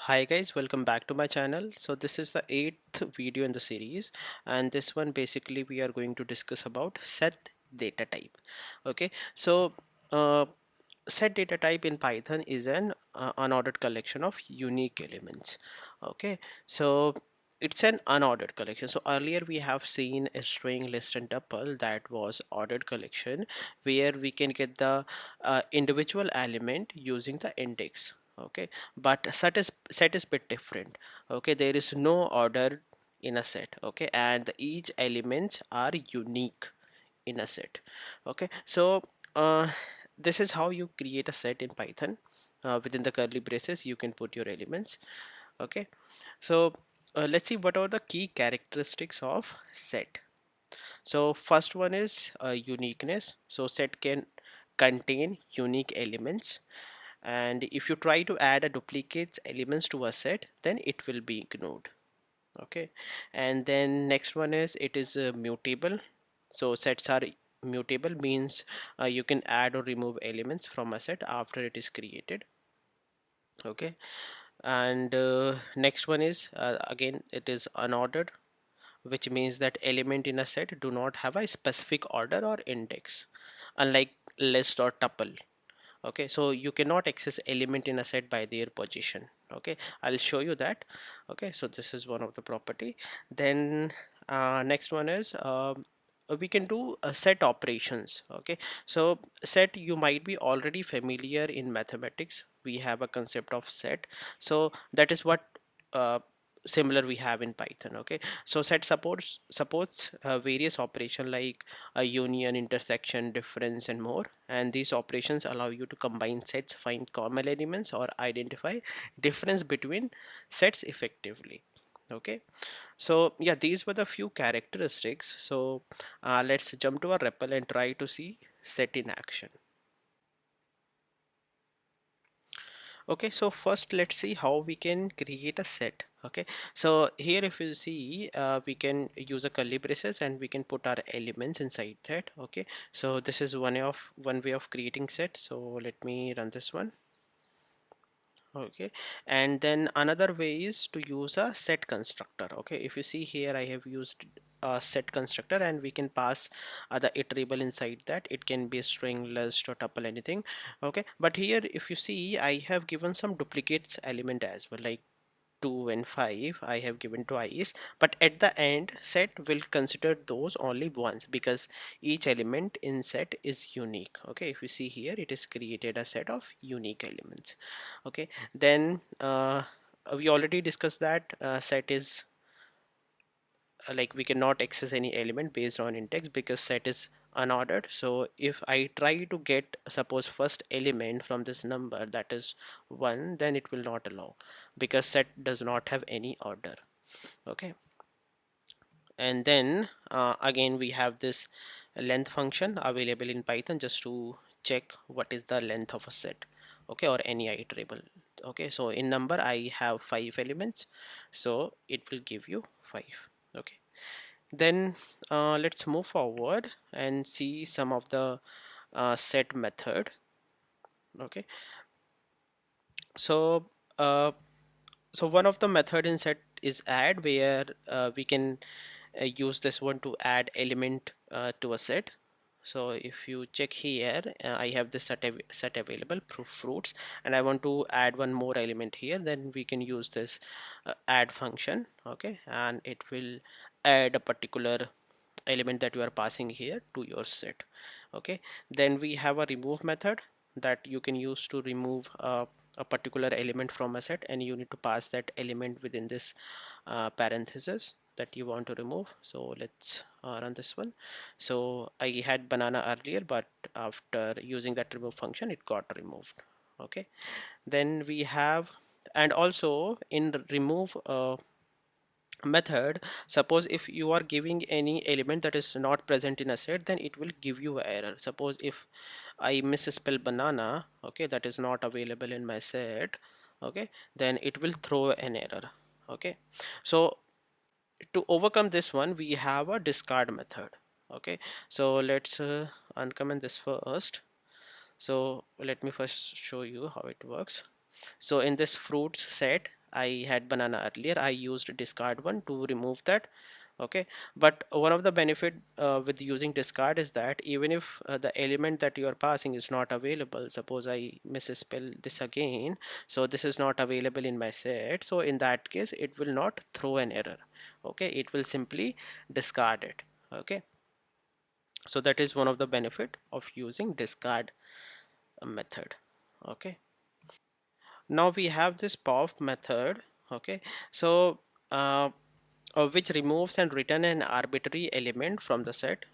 Hi guys, welcome back to my channel. So this is the 8th video in the series, and this one basically we are going to discuss about set data type. Okay, so uh, set data type in Python is an unordered collection of unique elements. Okay, so it's an unordered collection. So earlier we have seen a string, list and tuple that was ordered collection where we can get the individual element using the index. Okay, but set is bit different. Okay, there is no order in a set. Okay, and each elements are unique in a set. Okay, so uh, this is how you create a set in Python. Within the curly braces you can put your elements. Okay, so let's see what are the key characteristics of set. So first one is uniqueness. So set can contain unique elements, and if you try to add a duplicate elements to a set, then it will be ignored. Okay, and then next one is it is mutable. So sets are mutable, means you can add or remove elements from a set after it is created. Okay, and next one is again it is unordered, which means that element in a set do not have a specific order or index, unlike list or tuple. Okay, so you cannot access element in a set by their position. Okay, I'll show you that. Okay, so this is one of the property. Then next one is we can do set operations. Okay, so set, you might be already familiar in mathematics. We have a concept of set, so that is what uh, similar we have in Python. Okay, so set supports various operation like a union, intersection, difference and more, and these operations allow you to combine sets, find common elements or identify difference between sets effectively. Okay, so yeah, these were the few characteristics. So let's jump to a REPL and try to see set in action. Okay, so first let's see how we can create a set. Okay, so here if you see we can use a curly braces and we can put our elements inside that. Okay, so this is one way of creating set. So let me run this one. Okay, and then another way is to use a set constructor. Okay, if you see here I have used a set constructor, and we can pass the iterable inside that. It can be a string, list or tuple, anything. Okay, but here if you see I have given some duplicates element as well, like 2 and 5 I have given twice, but at the end set will consider those only once because each element in set is unique. Okay, if you see here it is created a set of unique elements. Okay, then we already discussed that set is like we cannot access any element based on index because set is unordered. So if I try to get suppose first element from this number, that is 1, then it will not allow because set does not have any order. Okay, and then again we have this length function available in Python just to check what is the length of a set. Okay, or any iterable. Okay, so in number I have 5 elements, so it will give you 5. Okay, then let's move forward and see some of the set method. Okay, so uh, so one of the method in set is add, where we can use this one to add element to a set. So if you check here, I have this set available fruits, and I want to add one more element here, then we can use this add function. Okay, and it will add a particular element that you are passing here to your set. Okay, then we have a remove method that you can use to remove a particular element from a set, and you need to pass that element within this parenthesis that you want to remove. So let's run this one. So I had banana earlier, but after using that remove function it got removed. Okay, then we have, and also in the remove method, suppose if you are giving any element that is not present in a set, then it will give you an error. Suppose if I misspell banana, okay, that is not available in my set. Okay, then it will throw an error. Okay, so to overcome this one we have a discard method. Okay, so let's uncomment this first. So let me first show you how it works. So in this fruits set I had banana earlier, I used discard one to remove that. Okay, but one of the benefit with using discard is that even if the element that you are passing is not available, suppose I misspell this again, so this is not available in my set, so in that case it will not throw an error. Okay, it will simply discard it. Okay, so that is one of the benefit of using discard method. Okay, now we have this pop method. Okay, so uh, which removes and return an arbitrary element from the set,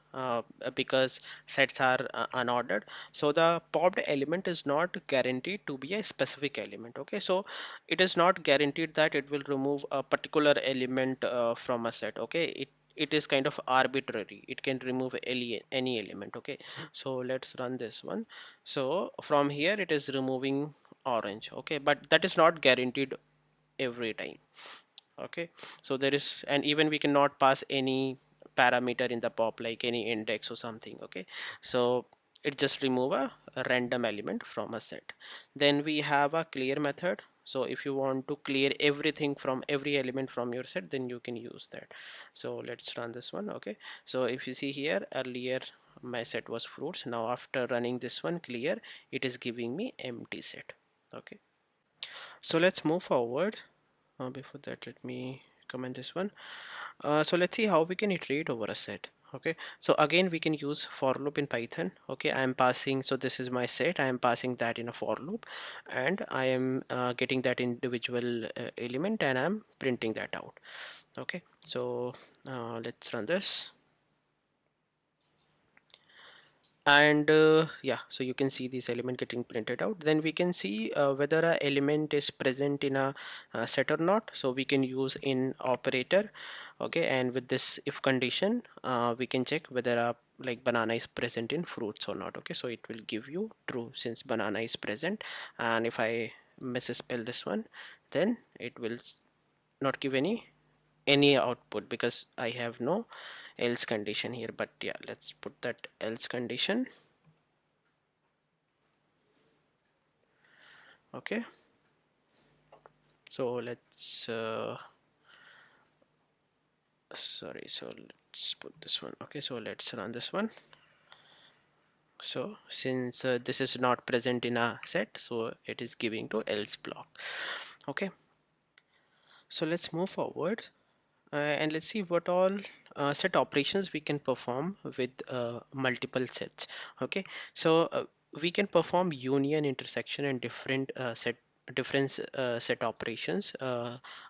because sets are unordered, so the popped element is not guaranteed to be a specific element. Okay, so it is not guaranteed that it will remove a particular element from a set. Okay, it is kind of arbitrary, it can remove any element. Okay, so let's run this one. So from here it is removing orange. Okay, but that is not guaranteed every time. Okay, so there is, and even we cannot pass any parameter in the pop like any index or something. Okay, so it just remove a random element from a set. Then we have a clear method. So if you want to clear everything from every element from your set, then you can use that. So let's run this one. Okay, so if you see here, earlier my set was fruits, now after running this one clear, it is giving me empty set. Okay, so let's move forward. Before that, let me comment this one. So let's see how we can iterate over a set. Okay, so again we can use for loop in Python. Okay, I am passing, so this is my set, I am passing that in a for loop, and I am getting that individual element, and I'm printing that out. Okay, so let's run this. And yeah, so you can see this element getting printed out. Then we can see whether a element is present in a set or not, so we can use in operator. Okay, and with this if condition, we can check whether a like banana is present in fruits or not. Okay, so it will give you true since banana is present, and if I misspell this one, then it will not give any output because I have no else condition here. But yeah, let's put that else condition. Okay, so let's sorry, so let's put this one. Okay, so let's run this one. So since this is not present in a set, so it is giving to else block. Okay, so let's move forward, and let's see what all set operations we can perform with multiple sets. Okay, so we can perform union, intersection, and different set operations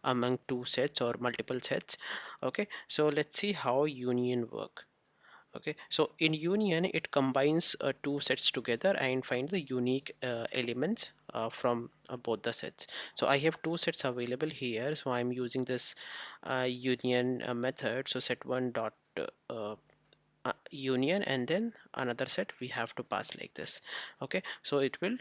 among two sets or multiple sets. Okay, so let's see how union work. Okay, so in union it combines two sets together and find the unique elements from both the sets. So I have two sets available here, so I'm using this union method. So set one dot union, and then another set we have to pass like this. Okay, so it will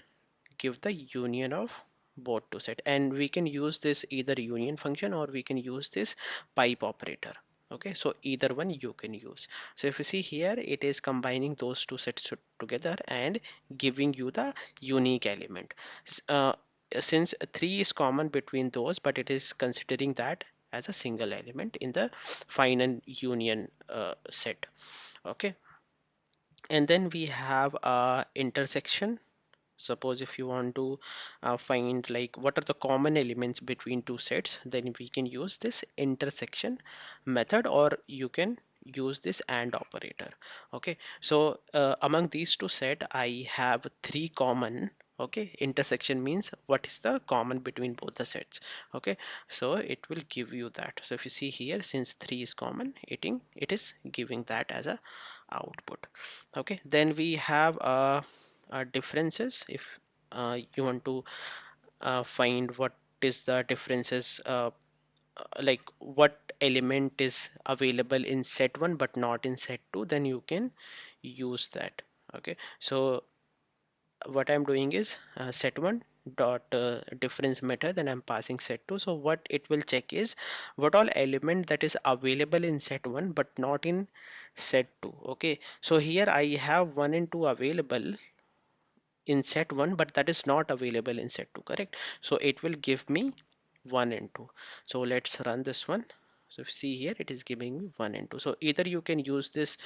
give the union of both two set, and we can use this either union function or we can use this pipe operator. Okay, so either one you can use. So if you see here, it is combining those two sets together and giving you the unique element. Since 3 is common between those, but it is considering that as a single element in the final union set. Okay, and then we have a intersection. Suppose if you want to find like what are the common elements between two sets, then we can use this intersection method, or you can use this AND operator. Okay, so among these two set I have three common. Okay, intersection means what is the common between both the sets. Okay, so it will give you that. So if you see here, since 3 is common, it is giving that as a output. Okay, then we have differences. If you want to find what is the differences, like what element is available in set 1 but not in set 2, then you can use that. Okay, so what I'm doing is set 1 dot difference method, and I'm passing set 2. So what it will check is what all element that is available in set 1 but not in set 2. Okay, so here I have 1 and 2 available in set 1, but that is not available in set 2, correct? So it will give me 1 and 2. So let's run this one. So if you see here, it is giving me 1 and 2. So either you can use this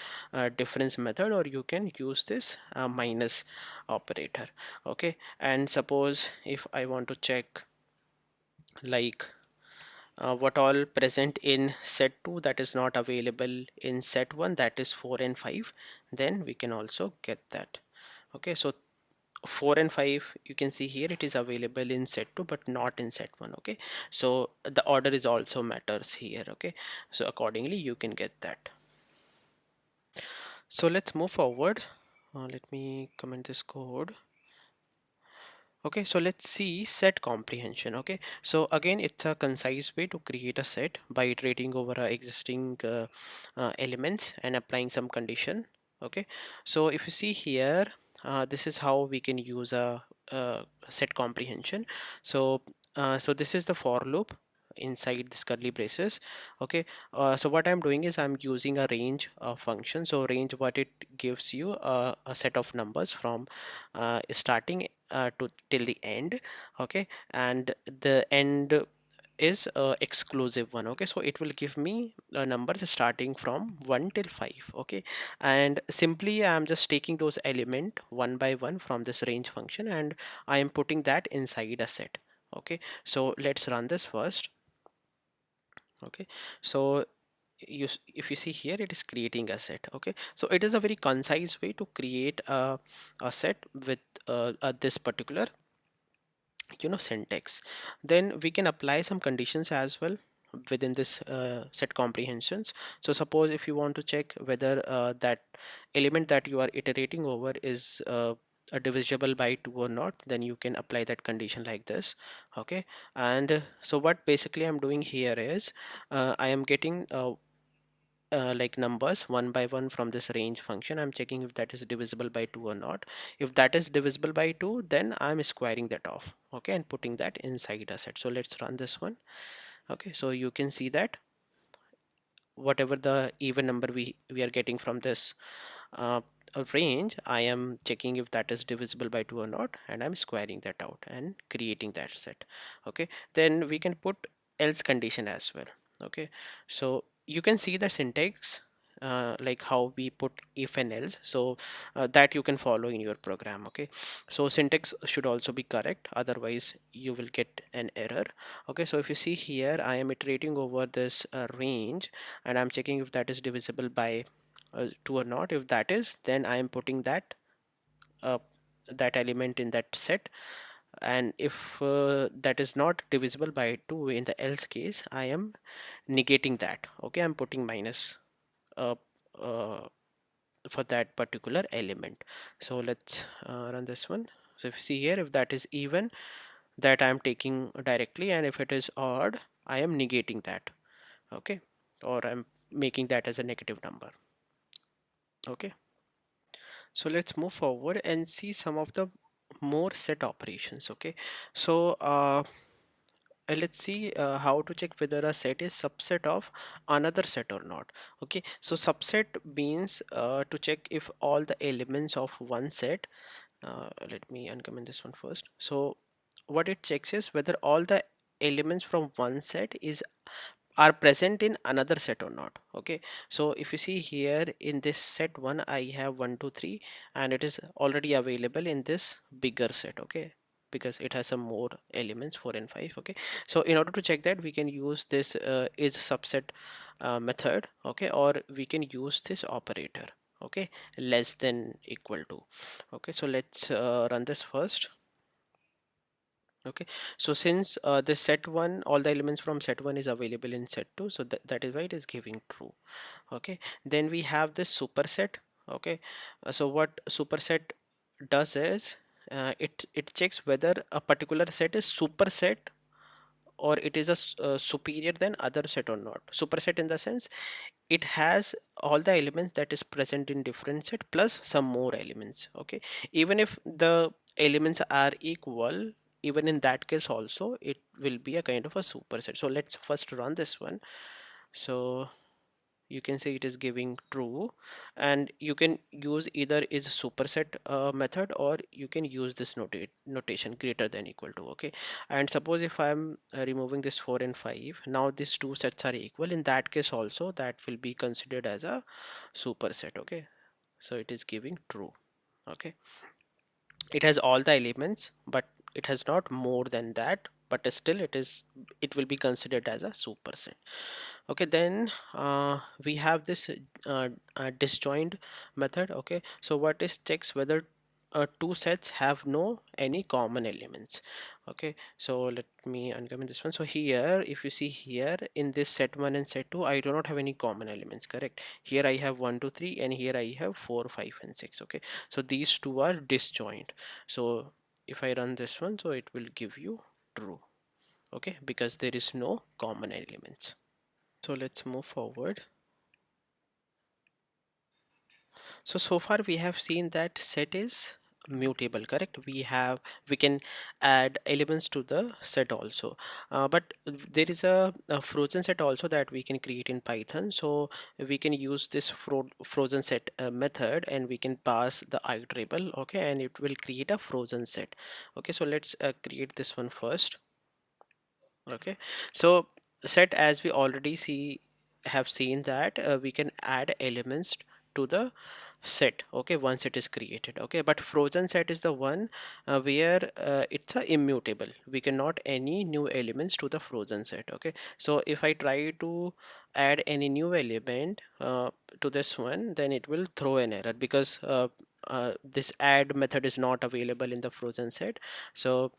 difference method, or you can use this minus operator. Okay, and suppose if I want to check like what all present in set 2 that is not available in set 1, that is 4 and 5, then we can also get that. Okay, so 4 and 5, you can see here it is available in set 2 but not in set 1. Okay, so the order is also matters here. Okay, so accordingly you can get that. So let's move forward. Let me comment this code. Okay, so let's see set comprehension. Okay, so again, it's a concise way to create a set by iterating over existing elements and applying some condition. Okay, so if you see here, this is how we can use a set comprehension. So so this is the for loop inside this curly braces. Okay, so what I'm doing is I'm using a range function. So range, what it gives you a set of numbers from starting to till the end. Okay, and the end is exclusive one. Okay, so it will give me numbers starting from 1 till 5. Okay, and simply I'm just taking those element one by one from this range function, and I am putting that inside a set. Okay, so let's run this first. Okay, so if you see here, it is creating a set. Okay, so it is a very concise way to create a set with this particular syntax. Then we can apply some conditions as well within this set comprehensions. So suppose if you want to check whether that element that you are iterating over is divisible by 2 or not, then you can apply that condition like this. Okay, and so what basically I'm doing here is I am getting like numbers one by one from this range function. I'm checking if that is divisible by 2 or not. If that is divisible by 2, then I'm squaring that off. Okay, and putting that inside a set. So let's run this one. Okay, so you can see that whatever the even number we are getting from this range, I am checking if that is divisible by 2 or not, and I'm squaring that out and creating that set. Okay, then we can put else condition as well. Okay, so you can see the syntax like how we put if and else, so that you can follow in your program. Okay, so syntax should also be correct, otherwise you will get an error. Okay, so if you see here, I am iterating over this range, and I'm checking if that is divisible by 2 or not. If that is, then I am putting that uh, that element in that set, and if that is not divisible by 2 in the else case, I am negating that. Okay, I'm putting minus uh, uh, for that particular element. So let's run this one. So if you see here, if that is even, that I am taking directly, and if it is odd, I am negating that. Okay, or I'm making that as a negative number. Okay, so let's move forward and see some of the more set operations. Okay, so let's see how to check whether a set is subset of another set or not. Okay, so subset means to check if all the elements of one set, let me uncomment this one first. So what it checks is whether all the elements from one set is are present in another set or not. Okay, so if you see here in this set 1, I have 1 2 3, and it is already available in this bigger set. Okay, because it has some more elements 4 and 5. Okay, so in order to check that, we can use this is subset method. Okay, or we can use this operator. Okay, less than equal to. Okay, so let's run this first. Okay, so since this set 1, all the elements from set 1 is available in set 2, so that is why it is giving true. Okay, then we have this superset. Okay, so what superset does is it checks whether a particular set is superset, or it is a superior than other set or not. Superset in the sense it has all the elements that is present in different set plus some more elements. Okay, even if the elements are equal, even in that case also it will be a kind of a superset. So let's first run this one. So you can see it is giving true, and you can use either is superset method, or you can use this notation greater than equal to. Okay, and suppose if I'm removing this 4 and 5, now these two sets are equal. In that case also, that will be considered as a superset. Okay, so it is giving true. Okay, it has all the elements, but it has not more than that, but still it will be considered as a superset. Okay, then we have this disjoint method. Okay, so what is checks whether two sets have no any common elements. Okay, so let me uncomment this one. So here, if you see here in this set 1 and set 2, I do not have any common elements, correct? Here I have 1 2 3, and here I have 4 5 and 6. Okay, so these two are disjoint. So if I run this one, so it will give you true. Okay, because there is no common elements. So let's move forward. So far we have seen that set is mutable, correct? We can add elements to the set also, but there is a frozen set also that we can create in Python. So we can use this frozen set method, and we can pass the iterable. Okay, and it will create a frozen set. Okay, so let's create this one first. Okay, so set, as we already have seen that we can add elements to the set. Okay, once it is created. Okay, but frozen set is the one where it's a immutable. We cannot any new elements to the frozen set. Okay, so if I try to add any new element to this one, then it will throw an error, because this add method is not available in the frozen set. So,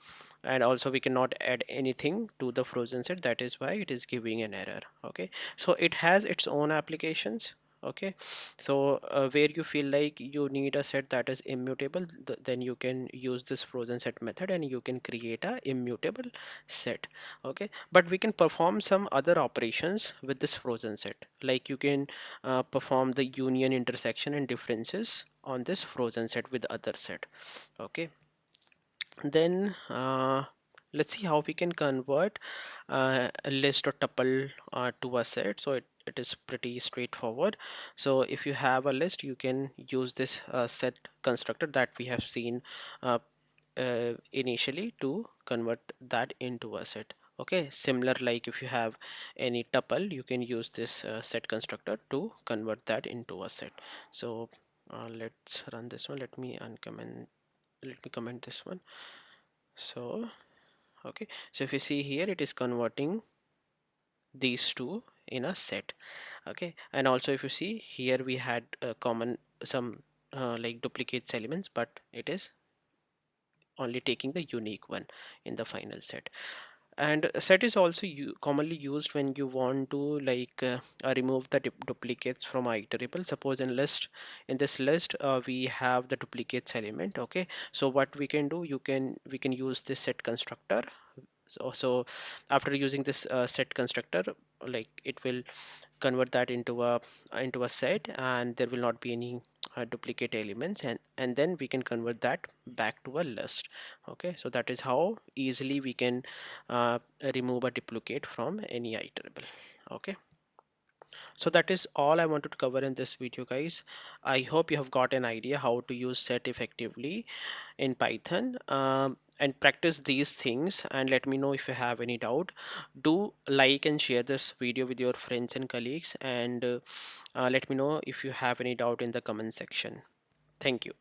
and also we cannot add anything to the frozen set, that is why it is giving an error. Okay, so it has its own applications. Okay, so where you feel like you need a set that is immutable, then you can use this frozen set method, and you can create a immutable set. Okay, but we can perform some other operations with this frozen set, like you can perform the union, intersection, and differences on this frozen set with other set. Okay, then let's see how we can convert a list or tuple to a set. So it is pretty straightforward. So if you have a list, you can use this set constructor that we have seen initially to convert that into a set. Okay, similar like if you have any tuple, you can use this set constructor to convert that into a set. So let's run this one. Let me comment this one. So okay, so if you see here, it is converting these two in a set. Okay, and also if you see here, we had common some like duplicates elements, but it is only taking the unique one in the final set. And set is also commonly used when you want to like remove the duplicates from a iterable. Suppose in this list we have the duplicates element. Okay, so what we can do, we can use this set constructor. So after using this set constructor, like it will convert that into a set, and there will not be any duplicate elements, and then we can convert that back to a list. Okay, so that is how easily we can remove a duplicate from any iterable. Okay, so that is all I wanted to cover in this video, guys. I hope you have got an idea how to use set effectively in Python, and practice these things, and let me know if you have any doubt. Do like and share this video with your friends and colleagues, and let me know if you have any doubt in the comment section. Thank you.